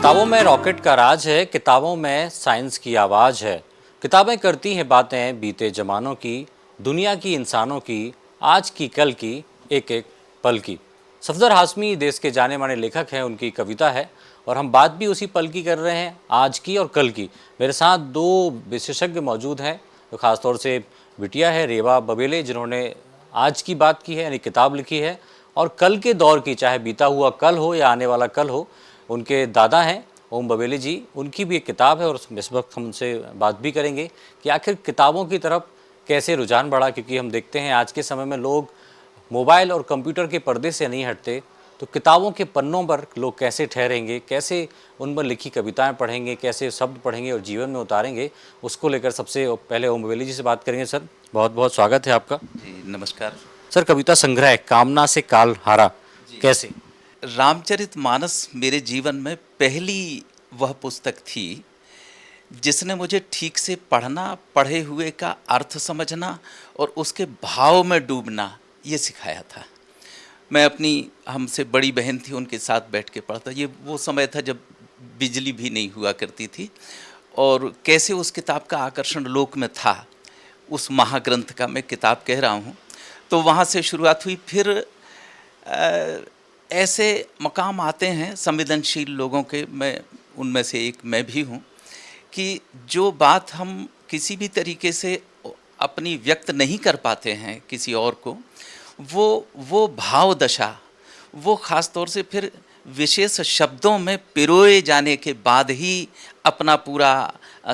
किताबों में रॉकेट का राज है, किताबों में साइंस की आवाज़ है। किताबें करती हैं बातें बीते ज़मानों की, दुनिया की, इंसानों की, आज की, कल की, एक एक पल की। सफदर हाशमी देश के जाने माने लेखक हैं, उनकी कविता है और हम बात भी उसी पल की कर रहे हैं, आज की और कल की। मेरे साथ दो विशेषज्ञ मौजूद हैं, तो ख़ासतौर से बिटिया है रेवा बबेले, जिन्होंने आज की बात की है, यानी किताब लिखी है, और कल के दौर की, चाहे बीता हुआ कल हो या आने वाला कल हो। उनके दादा हैं ओम बबेले जी, उनकी भी एक किताब है और इस वक्त हम उनसे बात भी करेंगे कि आखिर किताबों की तरफ कैसे रुझान बढ़ा, क्योंकि हम देखते हैं आज के समय में लोग मोबाइल और कंप्यूटर के पर्दे से नहीं हटते। तो किताबों के पन्नों पर लोग कैसे ठहरेंगे, कैसे उन पर लिखी कविताएं पढ़ेंगे, कैसे शब्द पढ़ेंगे और जीवन में उतारेंगे, उसको लेकर सबसे पहले ओम बबेले जी से बात करेंगे। सर, बहुत बहुत स्वागत है आपका। जी नमस्कार। सर, कविता संग्रह कामना से काल हारा कैसे? रामचरितमानस मेरे जीवन में पहली वह पुस्तक थी जिसने मुझे ठीक से पढ़ना, पढ़े हुए का अर्थ समझना और उसके भाव में डूबना ये सिखाया था। मैं अपनी हमसे बड़ी बहन थी, उनके साथ बैठ के पढ़ता। ये वो समय था जब बिजली भी नहीं हुआ करती थी और कैसे उस किताब का आकर्षण लोक में था, उस महाग्रंथ का मैं किताब कह रहा हूँ। तो वहाँ से शुरुआत हुई। फिर ऐसे मकाम आते हैं संवेदनशील लोगों के, मैं उनमें से एक मैं भी हूँ, कि जो बात हम किसी भी तरीके से अपनी व्यक्त नहीं कर पाते हैं किसी और को, वो भाव दशा, वो ख़ास तौर से फिर विशेष शब्दों में पिरोए जाने के बाद ही अपना पूरा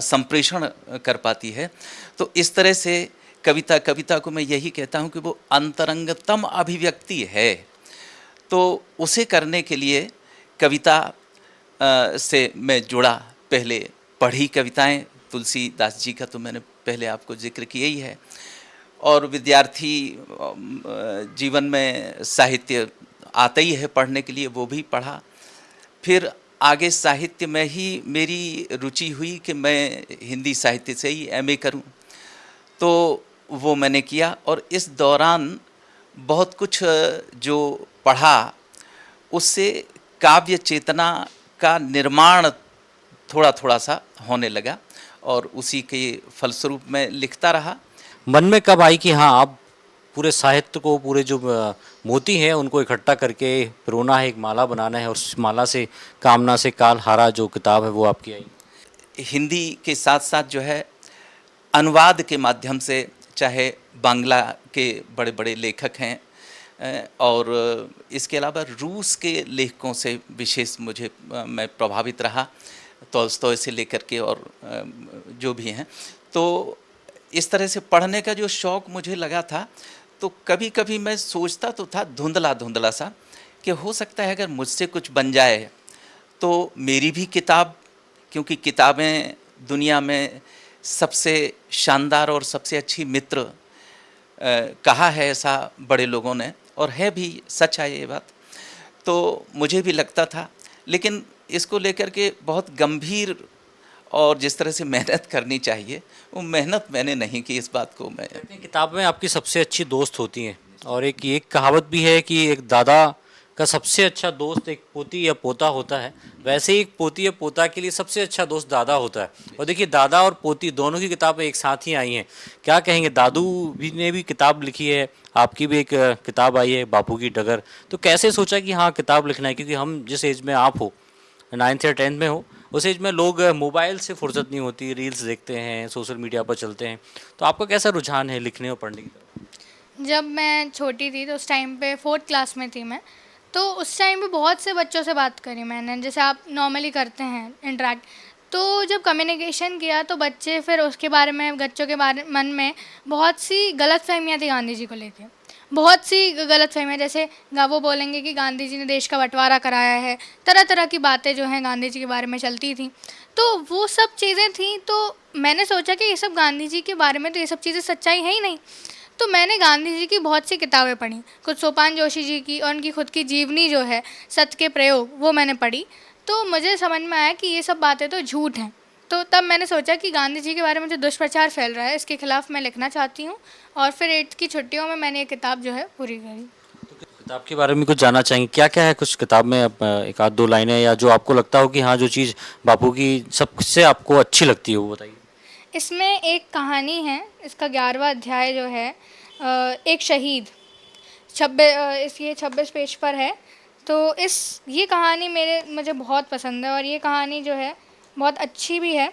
संप्रेषण कर पाती है। तो इस तरह से कविता को मैं यही कहता हूँ कि वो अंतरंगतम अभिव्यक्ति है। तो उसे करने के लिए कविता से मैं जुड़ा। पहले पढ़ी कविताएं, तुलसीदास जी का तो मैंने पहले आपको जिक्र किया ही है, और विद्यार्थी जीवन में साहित्य आता ही है पढ़ने के लिए, वो भी पढ़ा। फिर आगे साहित्य में ही मेरी रुचि हुई कि मैं हिंदी साहित्य से ही एमए करूं, तो वो मैंने किया। और इस दौरान बहुत कुछ जो पढ़ा, उससे काव्य चेतना का निर्माण थोड़ा थोड़ा सा होने लगा और उसी के फलस्वरूप मैं लिखता रहा। मन में कब आई कि हाँ, आप पूरे साहित्य को, पूरे जो मोती हैं उनको इकट्ठा करके पिरोना है, एक माला बनाना है, और उस माला से कामना से काल हारा जो किताब है वो आपकी आई? हिंदी के साथ साथ जो है अनुवाद के माध्यम से, चाहे बांग्ला के बड़े बड़े लेखक हैं और इसके अलावा रूस के लेखकों से विशेष मैं प्रभावित रहा, तोल्स्टॉय से लेकर के और जो भी हैं। तो इस तरह से पढ़ने का जो शौक़ मुझे लगा था, तो कभी कभी मैं सोचता तो था धुंधला धुंधला सा कि हो सकता है अगर मुझसे कुछ बन जाए तो मेरी भी किताब, क्योंकि किताबें दुनिया में सबसे शानदार और सबसे अच्छी मित्र कहा है ऐसा बड़े लोगों ने, और है भी, सच है ये बात। तो मुझे भी लगता था, लेकिन इसको लेकर के बहुत गंभीर और जिस तरह से मेहनत करनी चाहिए वो मेहनत मैंने नहीं की। इस बात को मैं, किताब में आपकी सबसे अच्छी दोस्त होती हैं, और एक कहावत भी है कि एक दादा का सबसे अच्छा दोस्त एक पोती या पोता होता है, वैसे ही एक पोती या पोता के लिए सबसे अच्छा दोस्त दादा होता है। और देखिए, दादा और पोती दोनों की किताबें एक साथ ही आई हैं। क्या कहेंगे, दादू भी ने भी किताब लिखी है, आपकी भी एक किताब आई है बापू की डगर। तो कैसे सोचा कि हाँ किताब लिखना है, क्योंकि हम जिस एज में आप हो, 9th या 10th में हो, उस एज में लोग मोबाइल से फुर्सत नहीं होती, रील्स देखते हैं, सोशल मीडिया पर चलते हैं। तो आपका कैसा रुझान है लिखने और पढ़ने की तरफ? जब मैं छोटी थी तो उस टाइम पे 4th क्लास में थी मैं, तो उस टाइम पे बहुत से बच्चों से बात करी मैंने, जैसे आप नॉर्मली करते हैं इंटरेक्ट। तो जब कम्युनिकेशन किया तो बच्चे फिर उसके बारे में, बच्चों के बारे मन में बहुत सी गलतफहमियां थी गांधी जी को लेके। बहुत सी गलतफहमियां, जैसे वो बोलेंगे कि गांधी जी ने देश का बंटवारा कराया है, तरह तरह की बातें जो हैं गांधी जी के बारे में चलती थी। तो वो सब चीज़ें थी, तो मैंने सोचा कि ये सब गांधी जी के बारे में तो ये सब चीज़ें सच्चाई है ही नहीं। तो मैंने गांधी जी की बहुत सी किताबें पढ़ी, कुछ सोपान जोशी जी की और उनकी खुद की जीवनी जो है सत्य के प्रयोग, वो मैंने पढ़ी। तो मुझे समझ में आया कि ये सब बातें तो झूठ हैं। तो तब मैंने सोचा कि गांधी जी के बारे में जो दुष्प्रचार फैल रहा है, इसके खिलाफ मैं लिखना चाहती हूँ। और फिर 8th की छुट्टियों में मैंने ये किताब जो है पूरी करी। किताब के बारे में कुछ जानना चाहेंगे, क्या क्या है कुछ किताब में? एक आध दो लाइनें या जो आपको लगता हो कि हाँ, जो चीज़ बापू की सबसे आपको अच्छी लगती है वो बताइए। इसमें एक कहानी है, इसका 11वां अध्याय जो है, एक शहीद, इस ये 26 पेज पर है। तो ये कहानी मुझे बहुत पसंद है और ये कहानी जो है बहुत अच्छी भी है।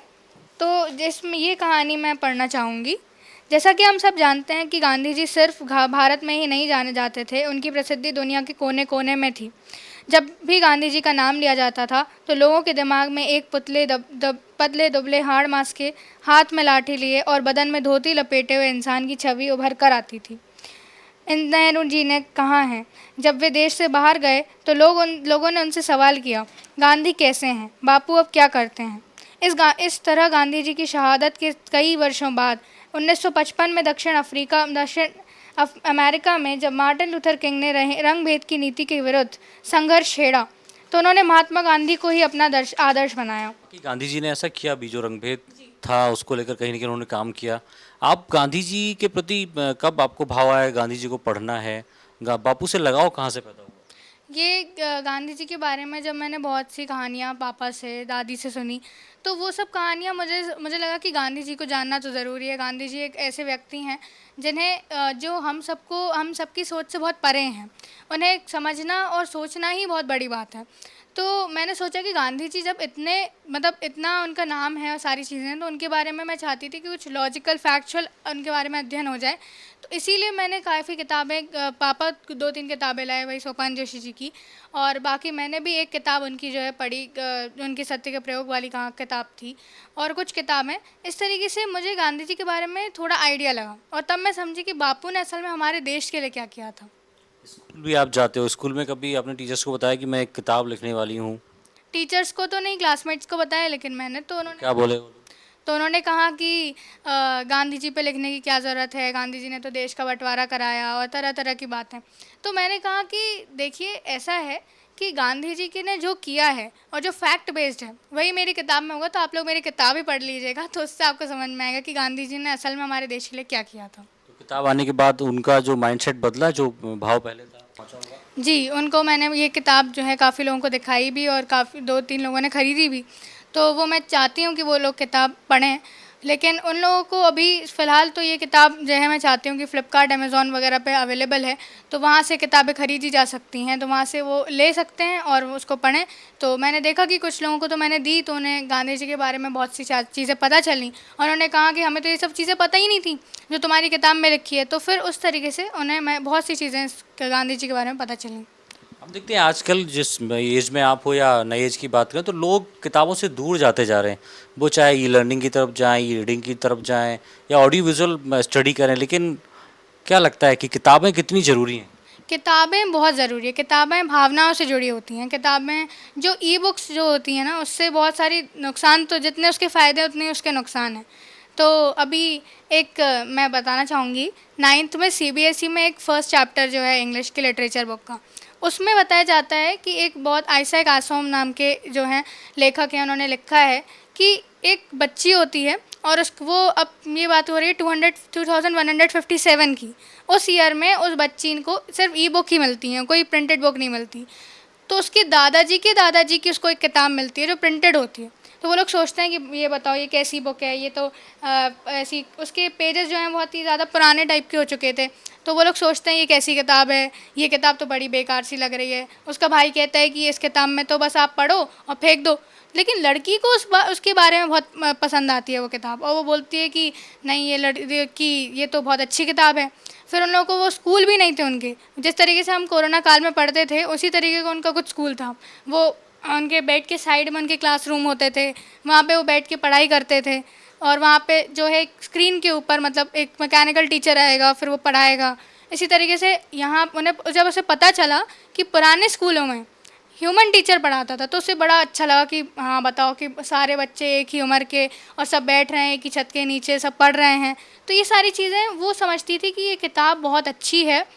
तो जिसमें ये कहानी मैं पढ़ना चाहूँगी। जैसा कि हम सब जानते हैं कि गांधी जी सिर्फ भारत में ही नहीं जाने जाते थे, उनकी प्रसिद्धि दुनिया के कोने कोने में थी। जब भी गांधी जी का नाम लिया जाता था तो लोगों के दिमाग में एक पतले दुबले हाड़ मांस के, हाथ में लाठी लिए और बदन में धोती लपेटे हुए इंसान की छवि उभर कर आती थी। नेहरू जी ने कहा है, जब वे देश से बाहर गए तो लोगों ने उनसे सवाल किया, गांधी कैसे हैं, बापू अब क्या करते हैं। इस तरह गांधी जी की शहादत के कई वर्षों बाद 1955 में दक्षिण अमेरिका में जब मार्टिन लूथर किंग ने रंग भेद की नीति के विरुद्ध संघर्ष छेड़ा तो उन्होंने महात्मा गांधी को ही अपना आदर्श बनाया। कि गांधी जी ने ऐसा किया भी, जो रंगभेद था उसको लेकर कहीं ना कहीं उन्होंने काम किया। आप गांधी जी के प्रति कब आपको भाव आया गांधी जी को पढ़ना है? बापू से लगाव कहाँ से पैदा हुआ? ये गांधी जी के बारे में जब मैंने बहुत सी कहानियाँ पापा से, दादी से सुनी, तो वो सब कहानियाँ मुझे लगा कि गांधी जी को जानना तो ज़रूरी है। गांधी जी एक ऐसे व्यक्ति हैं जिन्हें जो हम सबकी सोच से बहुत परे हैं। उन्हें समझना और सोचना ही बहुत बड़ी बात है। तो मैंने सोचा कि गांधी जी जब इतना उनका नाम है और सारी चीज़ें हैं, तो उनके बारे में मैं चाहती थी कि कुछ लॉजिकल फैक्चुअल उनके बारे में अध्ययन हो जाए। तो इसीलिए मैंने काफ़ी किताबें, पापा 2-3 किताबें लाए वही सोपान जोशी जी की, और बाकी मैंने भी एक किताब उनकी जो है पढ़ी, उनकी सत्य के प्रयोग वाली किताब थी, और कुछ किताबें। इस तरीके से मुझे गांधी जी के बारे में थोड़ा आइडिया लगा और तब मैं समझी कि बापू ने असल में हमारे देश के लिए क्या किया था। स्कूल भी आप जाते हो, स्कूल में कभी आपने टीचर्स को बताया कि मैं एक किताब लिखने वाली हूँ? टीचर्स को तो नहीं, क्लासमेट्स को बताया, लेकिन मैंने तो क्या बोले वो लोग? तो उन्होंने कहा कि गांधी जी पे लिखने की क्या ज़रूरत है, गांधी जी ने तो देश का बंटवारा कराया और तरह तरह की बातें। तो मैंने कहा कि देखिए, ऐसा है कि गांधी जी की ने जो किया है और जो फैक्ट बेस्ड है वही मेरी किताब में होगा। तो आप लोग मेरी किताब ही पढ़ लीजिएगा, तो उससे आपको समझ में आएगा कि गांधी जी ने असल में हमारे देश के लिए क्या किया था। तो किताब आने के बाद उनका जो माइंडसेट बदला, जो भाव पहले था पहुंचा होगा? जी, उनको मैंने ये किताब जो है काफ़ी लोगों को दिखाई भी और काफ़ी 2-3 लोगों ने ख़रीदी भी। तो वो मैं चाहती हूँ कि वो लोग किताब पढ़ें, लेकिन उन लोगों को अभी फ़िलहाल तो ये किताब जो है मैं चाहती हूँ कि फ़्लिपकार्ट, अमेज़ॉन वगैरह पे अवेलेबल है, तो वहाँ से किताबें ख़रीदी जा सकती हैं, तो वहाँ से वो ले सकते हैं और उसको पढ़ें। तो मैंने देखा कि कुछ लोगों को तो मैंने दी, तो उन्हें गांधी जी के बारे में बहुत सी चीज़ें पता चलीं और उन्होंने कहा कि हमें तो ये सब चीज़ें पता ही नहीं थी जो तुम्हारी किताब में लिखी है। तो फिर उस तरीके से उन्हें मैं बहुत सी चीज़ें गांधी जी के बारे में पता चलीं। हम देखते हैं आजकल जिस एज में आप हो या नई एज की बात करें, तो लोग किताबों से दूर जाते जा रहे हैं। वो चाहे ई लर्निंग की तरफ जाएं, ई रीडिंग की तरफ जाएं या ऑडियो विजुअल स्टडी करें, लेकिन क्या लगता है कि किताबें कितनी ज़रूरी हैं? किताबें बहुत ज़रूरी है। किताबें भावनाओं से जुड़ी होती हैं। किताबें जो ई बुक्स जो होती हैं ना, उससे बहुत सारी नुकसान, तो जितने उसके फ़ायदे उतने उसके नुकसान हैं। तो अभी एक मैं बताना चाहूँगी, 9th में सीबीएसई में एक फ़र्स्ट चैप्टर जो है इंग्लिश की लिटरेचर बुक का, उसमें बताया जाता है कि एक बहुत आइजैक आसिमोव नाम के जो हैं लेखक हैं, उन्होंने लिखा है कि एक बच्ची होती है और वो, अब ये बात हो रही है 2157 की, उस ईयर में उस बच्ची को सिर्फ ई बुक ही मिलती हैं, कोई प्रिंटेड बुक नहीं मिलती। तो उसके दादाजी के दादाजी की उसको एक किताब मिलती है जो प्रिंटेड होती है। तो वो लोग सोचते हैं कि ये बताओ ये कैसी बुक है, ये तो ऐसी, उसके पेजेस जो हैं बहुत ही ज़्यादा पुराने टाइप के हो चुके थे। तो वो लोग सोचते हैं ये कैसी किताब है, ये किताब तो बड़ी बेकार सी लग रही है। उसका भाई कहता है कि इस किताब में तो बस आप पढ़ो और फेंक दो, लेकिन लड़की को उसके बारे में बहुत पसंद आती है वो किताब, और वो बोलती है कि नहीं, ये तो बहुत अच्छी किताब है। फिर उन लोगों को, वो स्कूल भी नहीं थे उनके, जिस तरीके से हम कोरोना काल में पढ़ते थे उसी तरीके का उनका कुछ स्कूल था। वो उनके बेड के साइड में उनके क्लासरूम होते थे, वहाँ पे वो बैठ के पढ़ाई करते थे, और वहाँ पे जो है स्क्रीन के ऊपर मतलब एक मैकेनिकल टीचर आएगा, फिर वो पढ़ाएगा। इसी तरीके से यहाँ उन्हें जब उसे पता चला कि पुराने स्कूलों में ह्यूमन टीचर पढ़ाता था, तो उसे बड़ा अच्छा लगा कि हाँ बताओ कि सारे बच्चे एक ही उम्र के और सब बैठ रहे हैं एक ही छत के नीचे, सब पढ़ रहे हैं। तो ये सारी चीज़ें वो समझती थी कि ये किताब बहुत अच्छी है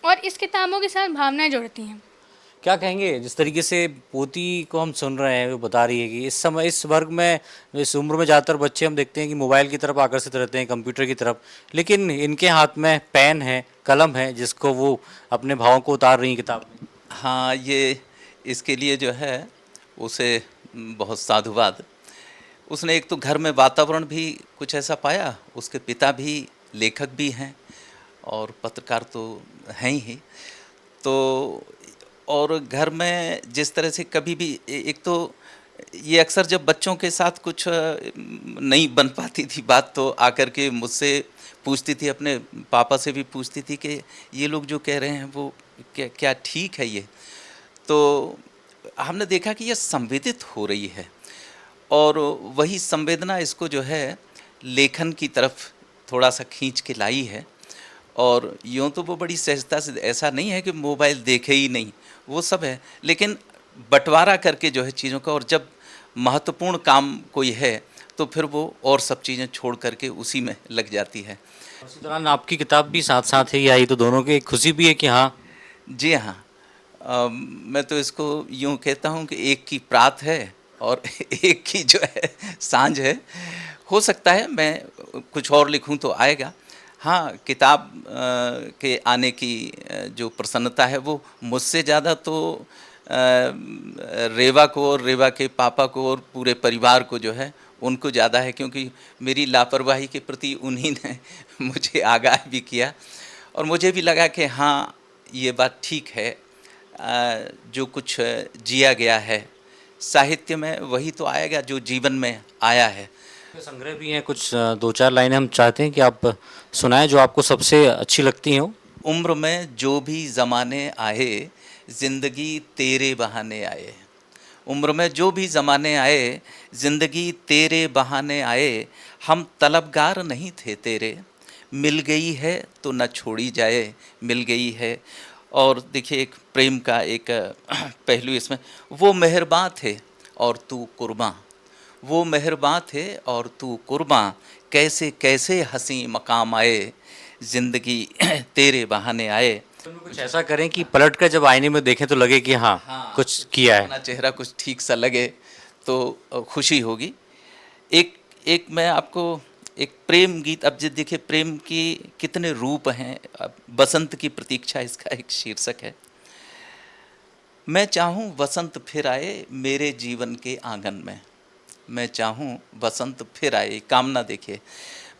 और इस किताबों के साथ भावनाएं जुड़ती हैं। क्या कहेंगे जिस तरीके से पोती को हम सुन रहे हैं वो बता रही है कि इस समय इस वर्ग में इस उम्र में ज़्यादातर बच्चे हम देखते हैं कि मोबाइल की तरफ आकर्षित रहते हैं, कंप्यूटर की तरफ, लेकिन इनके हाथ में पेन है, कलम है, जिसको वो अपने भावों को उतार रही हैं किताब में। हाँ, ये इसके लिए जो है उसे बहुत साधुवाद। उसने एक तो घर में वातावरण भी कुछ ऐसा पाया, उसके पिता भी लेखक भी हैं और पत्रकार तो हैं ही। तो और घर में जिस तरह से कभी भी एक तो ये अक्सर जब बच्चों के साथ कुछ नहीं बन पाती थी बात, तो आकर के मुझसे पूछती थी, अपने पापा से भी पूछती थी कि ये लोग जो कह रहे हैं वो क्या क्या ठीक है ये। तो हमने देखा कि ये संवेदित हो रही है और वही संवेदना इसको जो है लेखन की तरफ थोड़ा सा खींच के लाई है। और यूँ तो वो बड़ी सहजता से, ऐसा नहीं है कि मोबाइल देखे ही नहीं, वो सब है, लेकिन बंटवारा करके जो है चीज़ों का, और जब महत्वपूर्ण काम कोई है तो फिर वो और सब चीज़ें छोड़ करके उसी में लग जाती है। इसी दौरान आपकी किताब भी साथ साथ ही आई, तो दोनों की एक खुशी भी है कि हाँ। जी हाँ, मैं तो इसको यूँ कहता हूँ कि एक की प्रात है और एक की जो है सांझ है। हो सकता है मैं कुछ और लिखूँ तो आएगा। हाँ, किताब के आने की जो प्रसन्नता है वो मुझसे ज़्यादा तो रेवा को और रेवा के पापा को और पूरे परिवार को जो है उनको ज़्यादा है, क्योंकि मेरी लापरवाही के प्रति उन्हीं ने मुझे आगाह भी किया और मुझे भी लगा कि हाँ, ये बात ठीक है। जो कुछ जिया गया है साहित्य में वही तो आएगा जो जीवन में आया है। संग्रह भी हैं कुछ, दो चार लाइनें हम चाहते हैं कि आप सुनाएं जो आपको सबसे अच्छी लगती हो। उम्र में जो भी ज़माने आए, ज़िंदगी तेरे बहाने आए। उम्र में जो भी ज़माने आए, ज़िंदगी तेरे बहाने आए। हम तलबगार नहीं थे तेरे, मिल गई है तो न छोड़ी जाए, मिल गई है। और देखिए, एक प्रेम का एक पहलू इसमें, वो मेहरबान थे और तू कुर्बां, वो मेहरबान थे और तू कुर्बां, कैसे कैसे हंसी मकाम आए, ज़िंदगी तेरे बहाने आए। कुछ ऐसा करें कि पलट कर जब आईने में देखें तो लगे कि हाँ, कुछ किया है। अपना चेहरा कुछ ठीक सा लगे तो खुशी होगी। एक एक मैं आपको एक प्रेम गीत, अब जो देखिए प्रेम की कितने रूप हैं। अब बसंत की प्रतीक्षा इसका एक शीर्षक है। मैं चाहूँ वसंत फिर आए मेरे जीवन के आंगन में, मैं चाहूँ वसंत फिर आए, कामना देखिए,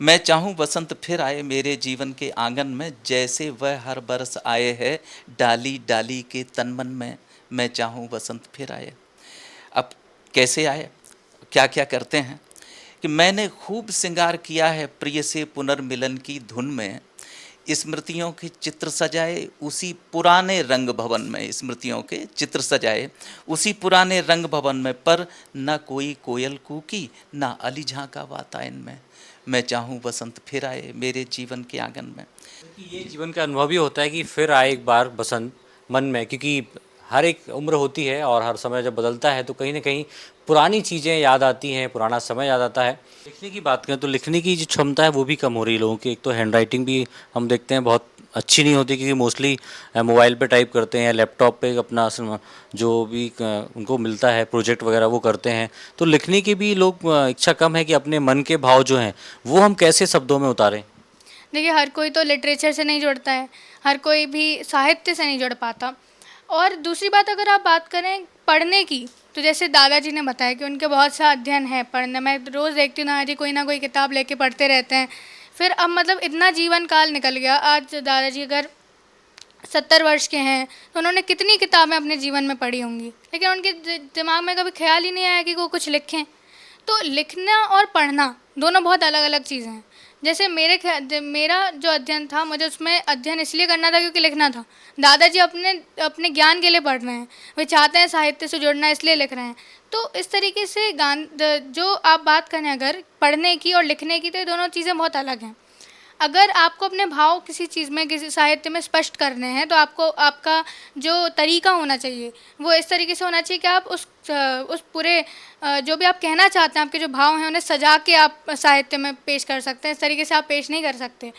मैं चाहूँ वसंत फिर आए मेरे जीवन के आंगन में, जैसे वह हर बरस आए है डाली डाली के तन मन में, मैं चाहूँ वसंत फिर आए। अब कैसे आए, क्या क्या करते हैं कि मैंने खूब श्रृंगार किया है प्रिय से पुनर्मिलन की धुन में, स्मृतियों के चित्र सजाए उसी पुराने रंग भवन में, स्मृतियों के चित्र सजाए उसी पुराने रंग भवन में, पर न कोई कोयल कूकी न अली झांका वातायन में, मैं चाहूँ बसंत फिर आए मेरे जीवन के आंगन में। ये जीवन का अनुभव ही होता है कि फिर आए एक बार बसंत मन में, क्योंकि हर एक उम्र होती है और हर समय जब बदलता है तो कहीं ना कहीं पुरानी चीज़ें याद आती हैं, पुराना समय याद आता है। लिखने की बात करें तो लिखने की जो क्षमता है वो भी कम हो रही है लोगों की। एक तो हैंड राइटिंग भी हम देखते हैं बहुत अच्छी नहीं होती, क्योंकि मोस्टली मोबाइल पे टाइप करते हैं, लैपटॉप पे अपना जो भी उनको मिलता है प्रोजेक्ट वगैरह वो करते हैं। तो लिखने की भी लोग इच्छा कम है कि अपने मन के भाव जो हैं वो हम कैसे शब्दों में उतारें। देखिए, हर कोई तो लिटरेचर से नहीं जुड़ता है, हर कोई भी साहित्य से नहीं जुड़ पाता। और दूसरी बात, अगर आप बात करें पढ़ने की, तो जैसे दादाजी ने बताया कि उनके बहुत सा अध्ययन है पढ़ने, मैं रोज़ देखती हूँ दादाजी कोई ना कोई किताब लेके पढ़ते रहते हैं। फिर अब मतलब इतना जीवन काल निकल गया, आज दादाजी अगर 70 वर्ष के हैं तो उन्होंने कितनी किताबें अपने जीवन में पढ़ी होंगी, लेकिन उनके दिमाग में कभी ख्याल ही नहीं आया कि वो कुछ लिखें। तो लिखना और पढ़ना दोनों बहुत अलग अलग चीज़ें हैं। जैसे मेरा जो अध्ययन था, मुझे उसमें अध्ययन इसलिए करना था क्योंकि लिखना था। दादाजी अपने अपने ज्ञान के लिए पढ़ रहे हैं, वे चाहते हैं साहित्य से जुड़ना, इसलिए लिख रहे हैं। तो इस तरीके से जो आप बात करें अगर पढ़ने की और लिखने की, तो ये दोनों चीज़ें बहुत अलग हैं। अगर आपको अपने भाव किसी चीज़ में, किसी साहित्य में स्पष्ट करने हैं, तो आपको आपका जो तरीका होना चाहिए वो इस तरीके से होना चाहिए कि आप उस पूरे जो भी आप कहना चाहते हैं, आपके जो भाव हैं उन्हें सजा के आप साहित्य में पेश कर सकते हैं। इस तरीके से आप पेश नहीं कर सकते।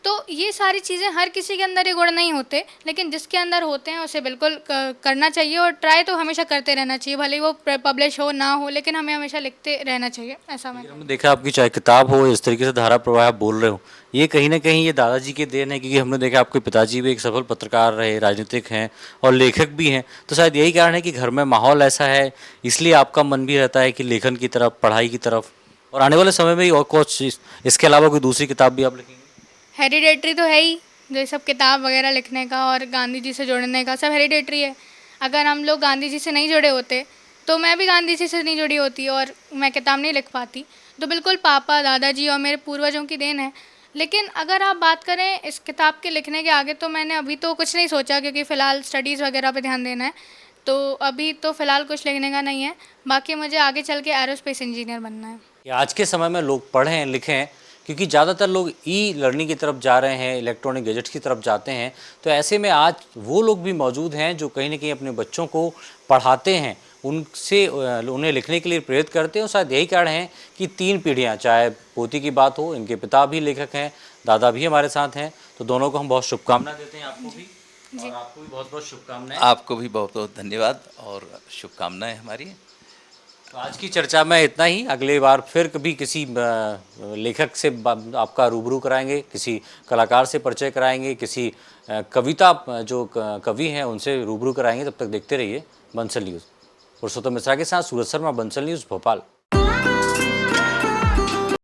तो ये सारी चीज़ें हर किसी के अंदर ये गुण नहीं होते, लेकिन जिसके अंदर होते हैं उसे बिल्कुल करना चाहिए और ट्राई तो हमेशा करते रहना चाहिए, भले ही वो पब्लिश हो ना हो, लेकिन हमें हमेशा लिखते रहना चाहिए, ऐसा मैं हमने देखा आपकी चाहे किताब हो, इस तरीके से धारा प्रवाह आप बोल रहे हो, ये कहीं ना कहीं ये दादाजी के देन है, क्योंकि हमने देखा आपके पिताजी भी एक सफल पत्रकार रहे, राजनीतिक हैं और लेखक भी हैं, तो शायद यही कारण है कि घर में माहौल ऐसा है, इसलिए आपका मन भी रहता है कि लेखन की तरफ, पढ़ाई की तरफ, और आने वाले समय में ही और कुछ इसके अलावा कोई दूसरी किताब भी आप लिखेंगे? हेरिडेटरी तो है ही, जो ये सब किताब वगैरह लिखने का और गांधी जी से जुड़ने का सब हेरिडेटरी है। अगर हम लोग गांधी जी से नहीं जुड़े होते तो मैं भी गांधी जी से नहीं जुड़ी होती और मैं किताब नहीं लिख पाती। तो बिल्कुल पापा, दादाजी और मेरे पूर्वजों की देन है। लेकिन अगर आप बात करें इस किताब के लिखने के आगे, तो मैंने अभी तो कुछ नहीं सोचा, क्योंकि फ़िलहाल स्टडीज़ वगैरह पे ध्यान देना है। तो अभी तो फ़िलहाल कुछ लिखने का नहीं है। बाकी मुझे आगे चल के एरोस्पेस इंजीनियर बनना है। कि आज के समय में लोग पढ़ें लिखें, क्योंकि ज़्यादातर लोग ई लर्निंग की तरफ जा रहे हैं, इलेक्ट्रॉनिक गैजेट्स की तरफ जाते हैं, तो ऐसे में आज वो लोग भी मौजूद हैं जो कहीं ना कहीं अपने बच्चों को पढ़ाते हैं, उनसे उन्हें लिखने के लिए प्रेरित करते हैं। और शायद यही कारण है कि 3 पीढ़ियाँ, चाहे पोती की बात हो, इनके पिता भी लेखक हैं, दादा भी हमारे साथ हैं, तो दोनों को हम बहुत शुभकामनाएं देते हैं, आपको भी और आपको भी बहुत बहुत शुभकामनाएं। आपको भी बहुत बहुत धन्यवाद और शुभकामनाएं हमारी। तो आज की चर्चा में इतना ही। अगली बार फिर कभी किसी लेखक से आपका रूबरू कराएंगे, किसी कलाकार से परिचय कराएंगे, किसी कविता जो कवि हैं उनसे रूबरू कराएंगे। तब तक देखते रहिए बंसल न्यूज़। पुरुषोत्तम मिश्रा के साथ सूरज शर्मा, बंसल न्यूज़, भोपाल।